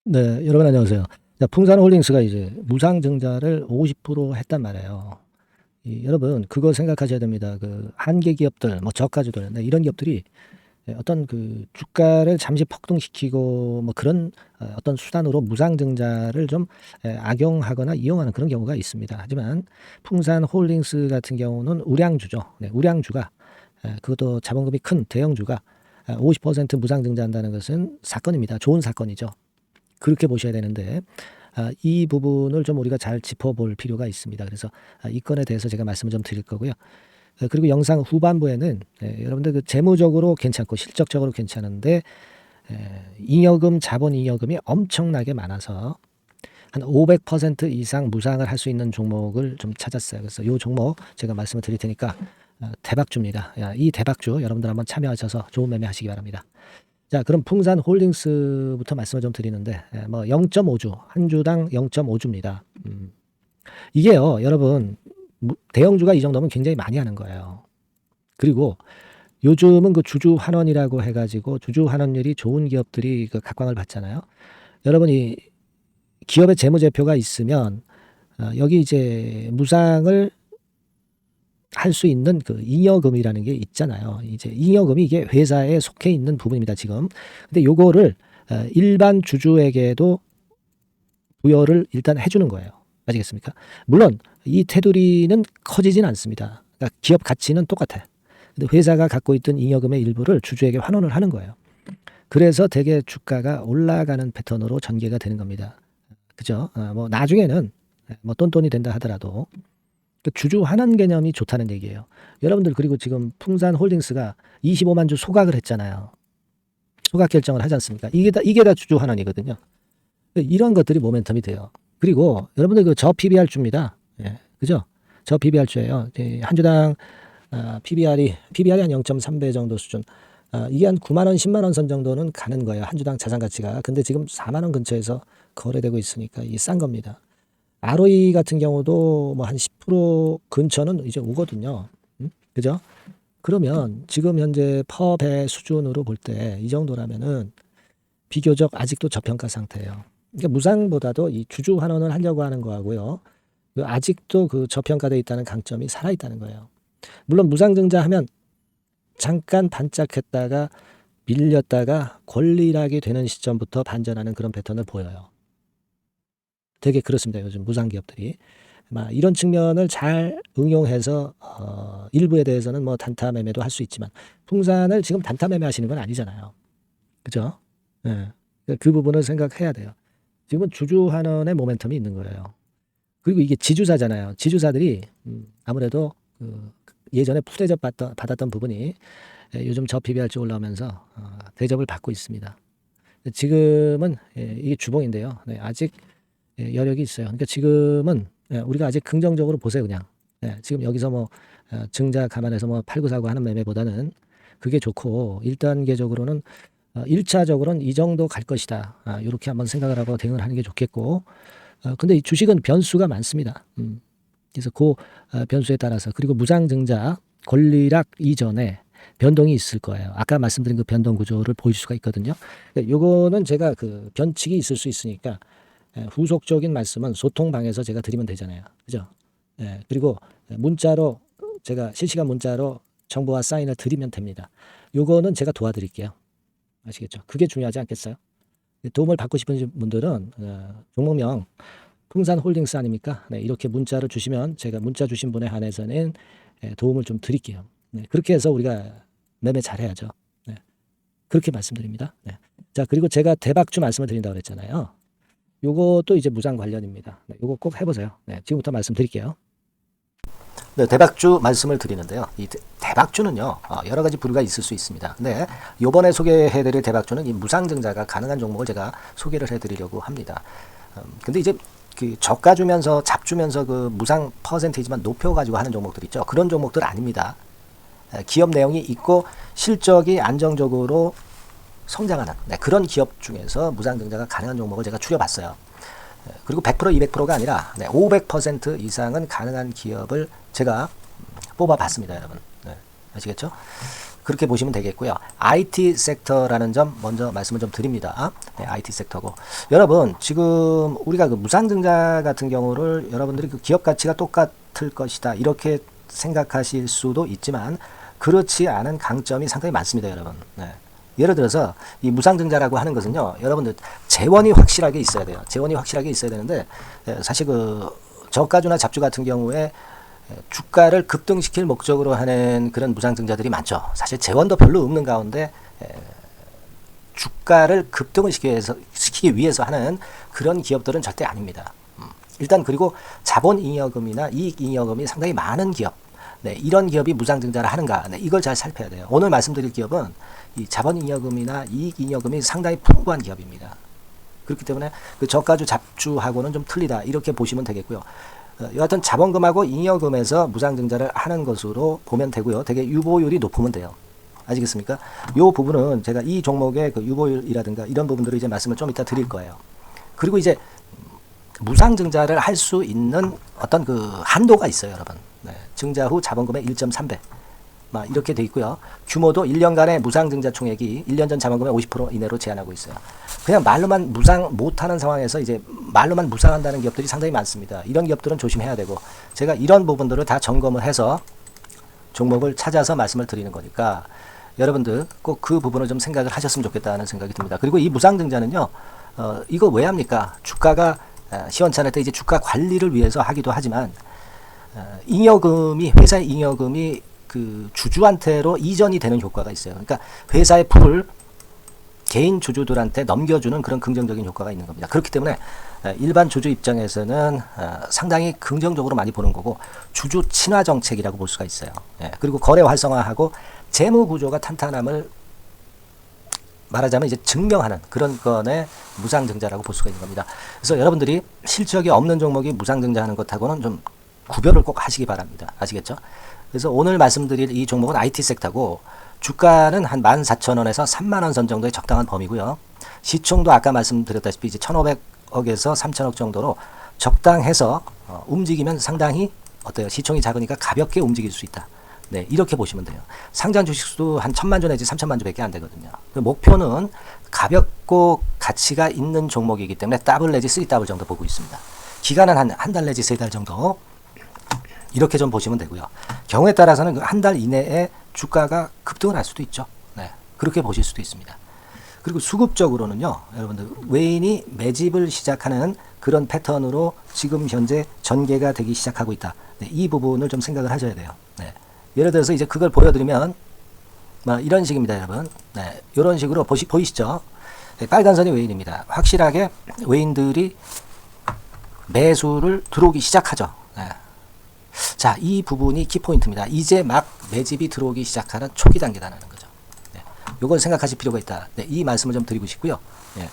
네, 여러분 안녕하세요. 자, 풍산홀딩스가 이제 무상증자를 50% 했단 말이에요. 여러분 그거 생각하셔야 됩니다. 그 한계 기업들, 뭐 저가주들, 네, 이런 기업들이 어떤 그 주가를 잠시 폭등시키고 뭐 그런 어떤 수단으로 무상증자를 좀 악용하거나 이용하는 그런 경우가 있습니다. 하지만 풍산홀딩스 같은 경우는 우량주죠. 네, 우량주가 그것도 자본금이 큰 대형주가 50% 무상증자한다는 것은 사건입니다. 좋은 사건이죠. 그렇게 보셔야 되는데 이 부분을 좀 우리가 잘 짚어볼 필요가 있습니다. 그래서 이 건에 대해서 제가 말씀을 좀 드릴 거고요. 그리고 영상 후반부에는 여러분들 그 재무적으로 괜찮고 실적적으로 괜찮은데 잉여금, 자본 잉여금이 엄청나게 많아서 한 500% 이상 무상을 할 수 있는 종목을 좀 찾았어요. 그래서 이 종목 제가 말씀을 드릴 테니까 대박주입니다. 이 대박주 여러분들 한번 참여하셔서 좋은 매매 하시기 바랍니다. 자, 그럼 풍산홀딩스부터 말씀을 좀 드리는데, 뭐 0.5주, 한 주당 0.5주입니다. 이게요, 여러분, 대형주가 이 정도면 굉장히 많이 하는 거예요. 그리고 요즘은 그 주주 환원이라고 해가지고 주주 환원율이 좋은 기업들이 그 각광을 받잖아요. 여러분이 기업의 재무제표가 있으면 여기 이제 무상을 할 수 있는 그 잉여금이라는 게 있잖아요. 이제 잉여금이 이게 회사에 속해 있는 부분입니다, 지금. 근데 요거를 일반 주주에게도 부여를 일단 해주는 거예요. 아시겠습니까? 물론 이 테두리는 커지진 않습니다. 그러니까 기업 가치는 똑같아요. 근데 회사가 갖고 있던 잉여금의 일부를 주주에게 환원을 하는 거예요. 그래서 대개 주가가 올라가는 패턴으로 전개가 되는 겁니다. 그죠? 뭐 나중에는 뭐 똔똔이 된다 하더라도 그 주주 환원 개념이 좋다는 얘기예요. 여러분들 그리고 지금 풍산홀딩스가 25만 주 소각을 했잖아요. 소각 결정을 하지 않습니까? 이게 다 주주 환원이거든요. 이런 것들이 모멘텀이 돼요. 그리고 여러분들 그 저 PBR주입니다. 예, 그죠? 저 PBR주예요. 한 주당 PBR이 한 0.3배 정도 수준. 이게 한 9만 원, 10만 원 선 정도는 가는 거예요. 한 주당 자산 가치가. 근데 지금 4만 원 근처에서 거래되고 있으니까 이게 싼 겁니다. ROE 같은 경우도 뭐 한 10% 근처는 이제 오거든요. 그죠? 그러면 지금 현재 퍼배 수준으로 볼 때 이 정도라면은 비교적 아직도 저평가 상태예요. 그러니까 무상보다도 이 주주 환원을 하려고 하는 거하고요. 아직도 그 저평가되어 있다는 강점이 살아있다는 거예요. 물론 무상증자 하면 잠깐 반짝했다가 밀렸다가 권리락이 되는 시점부터 반전하는 그런 패턴을 보여요. 되게 그렇습니다. 요즘 무상기업들이. 이런 측면을 잘 응용해서 일부에 대해서는 뭐 단타 매매도 할 수 있지만 풍산을 지금 단타 매매 하시는 건 아니잖아요. 그죠? 예. 그 부분을 생각해야 돼요. 지금은 주주 환원의 모멘텀이 있는 거예요. 그리고 이게 지주사잖아요. 지주사들이 아무래도 그 예전에 푸대접 받았던 부분이 요즘 저 PBR주 올라오면서 대접을 받고 있습니다. 지금은 이게 주봉인데요. 네, 아직 여력이 있어요. 그러니까 지금은 우리가 아직 긍정적으로 보세요, 그냥. 지금 여기서 뭐 증자 감안해서 뭐 팔고 사고 하는 매매보다는 그게 좋고 1단계적으로는 1차적으로는 이 정도 갈 것이다. 이렇게 한번 생각을 하고 대응을 하는 게 좋겠고 근데 이 주식은 변수가 많습니다. 그래서 그 변수에 따라서 그리고 무상증자 권리락 이전에 변동이 있을 거예요. 아까 말씀드린 그 변동 구조를 보일 수가 있거든요. 요거는 제가 그 변칙이 있을 수 있으니까 후속적인 말씀은 소통방에서 제가 드리면 되잖아요. 그죠? 그리고 문자로 제가 실시간 문자로 정보와 사인을 드리면 됩니다. 요거는 제가 도와드릴게요. 아시겠죠? 그게 중요하지 않겠어요? 도움을 받고 싶은 분들은 종목명 풍산홀딩스 아닙니까? 네, 이렇게 문자를 주시면 제가 문자 주신 분에 한해서는 도움을 좀 드릴게요. 네, 그렇게 해서 우리가 매매 잘해야죠. 네, 그렇게 말씀드립니다. 네. 자, 그리고 제가 대박주 말씀을 드린다고 그랬잖아요. 요것도 이제 무상 관련입니다. 네, 요거 꼭 해보세요. 네, 지금부터 말씀드릴게요. 네, 대박주 말씀을 드리는데요. 이 대박주는요, 여러 가지 부류가 있을 수 있습니다. 근데 요번에 소개해드릴 대박주는 이 무상증자가 가능한 종목을 제가 소개를 해드리려고 합니다. 근데 이제 그 저가 주면서 잡주면서 그 무상 퍼센테이지만 높여가지고 하는 종목들 있죠. 그런 종목들 아닙니다. 기업 내용이 있고 실적이 안정적으로 성장하는 그런 기업 중에서 무상증자가 가능한 종목을 제가 추려봤어요. 그리고 100% 200%가 아니라 500% 이상은 가능한 기업을 제가 뽑아봤습니다, 여러분. 네, 아시겠죠? 그렇게 보시면 되겠고요. IT 섹터라는 점 먼저 말씀을 좀 드립니다. 네, IT 섹터고. 여러분, 지금 우리가 그 무상증자 같은 경우를 여러분들이 그 기업 가치가 똑같을 것이다. 이렇게 생각하실 수도 있지만, 그렇지 않은 강점이 상당히 많습니다, 여러분. 네. 예를 들어서 이 무상증자라고 하는 것은요, 여러분들 재원이 확실하게 있어야 돼요. 재원이 확실하게 있어야 되는데, 사실 그 저가주나 잡주 같은 경우에 주가를 급등시킬 목적으로 하는 그런 무상증자들이 많죠. 사실 재원도 별로 없는 가운데 주가를 급등을 시키기 위해서 하는 그런 기업들은 절대 아닙니다. 일단 그리고 자본잉여금이나 이익잉여금이 상당히 많은 기업, 네, 이런 기업이 무상증자를 하는가, 네, 이걸 잘 살펴야 돼요. 오늘 말씀드릴 기업은 이 자본잉여금이나 이익잉여금이 상당히 풍부한 기업입니다. 그렇기 때문에 그 저가주 잡주하고는 좀 틀리다, 이렇게 보시면 되겠고요. 여하튼 자본금하고 잉여금에서 무상증자를 하는 것으로 보면 되고요. 되게 유보율이 높으면 돼요. 아시겠습니까? 이 부분은 제가 이 종목의 그 유보율이라든가 이런 부분들을 이제 말씀을 좀 이따 드릴 거예요. 그리고 이제 무상증자를 할 수 있는 어떤 그 한도가 있어요, 여러분. 네, 증자 후 자본금의 1.3배. 막 이렇게 돼 있고요. 규모도 1년간의 무상증자 총액이 1년 전 자본금의 50% 이내로 제한하고 있어요. 그냥 말로만 무상 못하는 상황에서 이제 말로만 무상한다는 기업들이 상당히 많습니다. 이런 기업들은 조심해야 되고, 제가 이런 부분들을 다 점검을 해서 종목을 찾아서 말씀을 드리는 거니까 여러분들 꼭 그 부분을 좀 생각을 하셨으면 좋겠다는 생각이 듭니다. 그리고 이 무상증자는요, 이거 왜 합니까? 주가가 시원찮을 때 이제 주가 관리를 위해서 하기도 하지만, 잉여금이, 회사의 잉여금이 그 주주한테로 이전이 되는 효과가 있어요. 그러니까 회사의 풀을 개인 주주들한테 넘겨주는 그런 긍정적인 효과가 있는 겁니다. 그렇기 때문에 일반 주주 입장에서는 상당히 긍정적으로 많이 보는 거고, 주주 친화 정책이라고 볼 수가 있어요. 그리고 거래 활성화하고 재무 구조가 탄탄함을 말하자면 이제 증명하는 그런 건의 무상증자라고 볼 수가 있는 겁니다. 그래서 여러분들이 실적이 없는 종목이 무상증자하는 것하고는 좀 구별을 꼭 하시기 바랍니다. 아시겠죠? 그래서 오늘 말씀드릴 이 종목은 IT 섹터고, 주가는 한 14,000원에서 30,000원 선 정도의 적당한 범위고요. 시총도 아까 말씀드렸다시피 이제 1,500억에서 3,000억 정도로 적당해서 움직이면 상당히 어때요? 시총이 작으니까 가볍게 움직일 수 있다. 네, 이렇게 보시면 돼요. 상장 주식수도 한 1,000만 주 내지 3,000만 주밖에 안 되거든요. 목표는 가볍고 가치가 있는 종목이기 때문에 더블 내지 3더블 정도 보고 있습니다. 기간은 한 달 내지 3달 정도, 이렇게 좀 보시면 되고요. 경우에 따라서는 한 달 이내에 주가가 급등을 할 수도 있죠. 네, 그렇게 보실 수도 있습니다. 그리고 수급적으로는요, 여러분들 외인이 매집을 시작하는 그런 패턴으로 지금 현재 전개가 되기 시작하고 있다. 네, 이 부분을 좀 생각을 하셔야 돼요. 네, 예를 들어서 이제 그걸 보여드리면 이런 식입니다, 여러분. 네, 이런 식으로 보이시죠? 네, 빨간 선이 외인입니다. 확실하게 외인들이 매수를 들어오기 시작하죠. 네. 자, 이 부분이 키포인트입니다. 이제 막 매집이 들어오기 시작하는 초기 단계라는 거죠. 네, 요걸 생각하실 필요가 있다. 네, 이 말씀을 좀 드리고 싶고요. 네,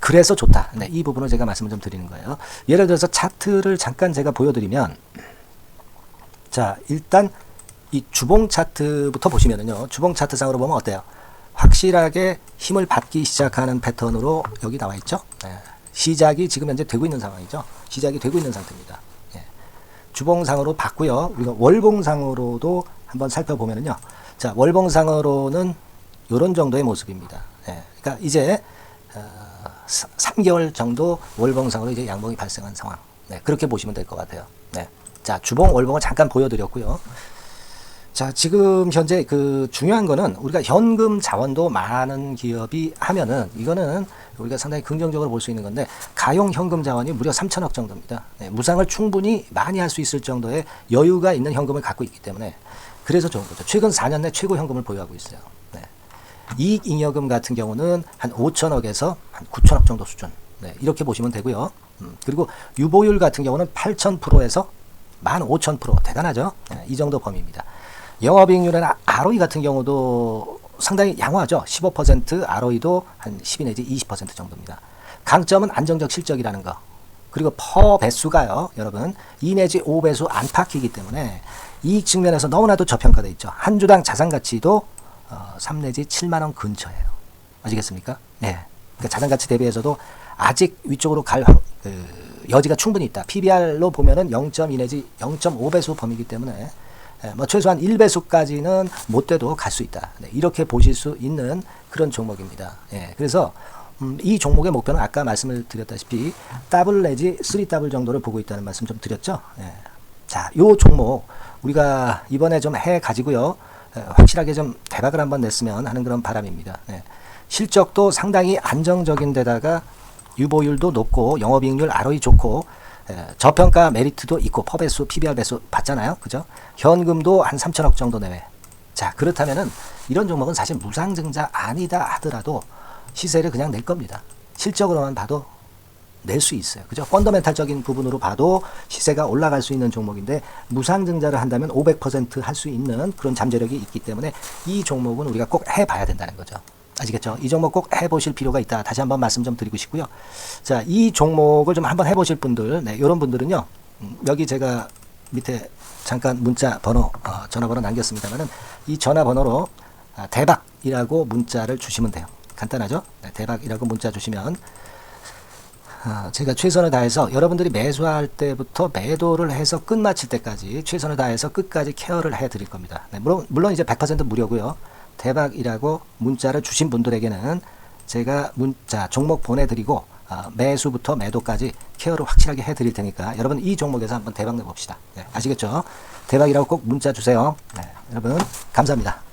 그래서 좋다. 네, 이 부분을 제가 말씀을 좀 드리는 거예요. 예를 들어서 차트를 잠깐 제가 보여드리면, 자, 일단 이 주봉 차트부터 보시면은요, 주봉 차트상으로 보면 어때요? 확실하게 힘을 받기 시작하는 패턴으로 여기 나와 있죠. 네, 시작이 지금 현재 되고 있는 상황이죠. 시작이 되고 있는 상태입니다. 주봉상으로 봤고요. 우리가 월봉상으로도 한번 살펴보면은요. 자, 월봉상으로는 이런 정도의 모습입니다. 그러니까 이제 3개월 정도 월봉상으로 이제 양봉이 발생한 상황. 네, 그렇게 보시면 될 것 같아요. 네. 자, 주봉, 월봉을 잠깐 보여드렸고요. 자, 지금 현재 그 중요한 거는 우리가 현금 자원도 많은 기업이 하면은 이거는 우리가 상당히 긍정적으로 볼 수 있는 건데, 가용 현금 자원이 무려 3,000억 정도입니다. 네, 무상을 충분히 많이 할 수 있을 정도의 여유가 있는 현금을 갖고 있기 때문에 그래서 좋은 거죠. 최근 4년 내 최고 현금을 보유하고 있어요. 네. 이익잉여금 같은 경우는 한 5,000억에서 한 9,000억 정도 수준. 네, 이렇게 보시면 되고요. 그리고 유보율 같은 경우는 8,000%에서 15,000%. 대단하죠? 네, 이 정도 범위입니다. 영업이익률이나 ROE 같은 경우도 상당히 양호하죠. 15%, ROE도 한 12 내지 20% 정도입니다. 강점은 안정적 실적이라는 거. 그리고 퍼 배수가요, 여러분 2 내지 5배수 안팎이기 때문에 이익 측면에서 너무나도 저평가되어 있죠. 한 주당 자산 가치도 3 내지 7만 원 근처예요. 아시겠습니까? 네. 그러니까 자산 가치 대비해서도 아직 위쪽으로 갈 여지가 충분히 있다. PBR로 보면은 0.2 내지 0.5배수 범위이기 때문에 뭐 최소한 1배수까지는 못 돼도 갈 수 있다. 네, 이렇게 보실 수 있는 그런 종목입니다. 예, 그래서 이 종목의 목표는 아까 말씀을 드렸다시피 더블 내지 3더블 정도를 보고 있다는 말씀 좀 드렸죠. 예. 자, 요 종목 우리가 이번에 좀 해 가지고요. 확실하게 좀 대박을 한번 냈으면 하는 그런 바람입니다. 예. 실적도 상당히 안정적인 데다가 유보율도 높고 영업이익률 ROE 좋고 저평가 메리트도 있고 퍼배수, PBR 배수 봤잖아요. 그죠? 현금도 한 3천억 정도 내외. 자, 그렇다면은 이런 종목은 사실 무상증자 아니다 하더라도 시세를 그냥 낼 겁니다. 실적으로만 봐도 낼 수 있어요. 그죠? 펀더멘탈적인 부분으로 봐도 시세가 올라갈 수 있는 종목인데 무상증자를 한다면 500% 할 수 있는 그런 잠재력이 있기 때문에 이 종목은 우리가 꼭 해봐야 된다는 거죠. 아시겠죠? 이 종목 꼭 해보실 필요가 있다. 다시 한번 말씀 좀 드리고 싶고요. 자, 이 종목을 좀 한번 해보실 분들, 네, 이런 분들은요, 여기 제가 밑에 잠깐 문자 번호, 전화번호 남겼습니다만은 이 전화번호로 대박이라고 문자를 주시면 돼요. 간단하죠? 네, 대박이라고 문자 주시면 제가 최선을 다해서 여러분들이 매수할 때부터 매도를 해서 끝마칠 때까지 최선을 다해서 끝까지 케어를 해드릴 겁니다. 네, 물론 이제 100% 무료고요. 대박이라고 문자를 주신 분들에게는 제가 문자 종목 보내드리고 매수부터 매도까지 케어를 확실하게 해드릴 테니까 여러분 이 종목에서 한번 대박 내봅시다. 네, 아시겠죠? 대박이라고 꼭 문자 주세요. 네, 여러분 감사합니다.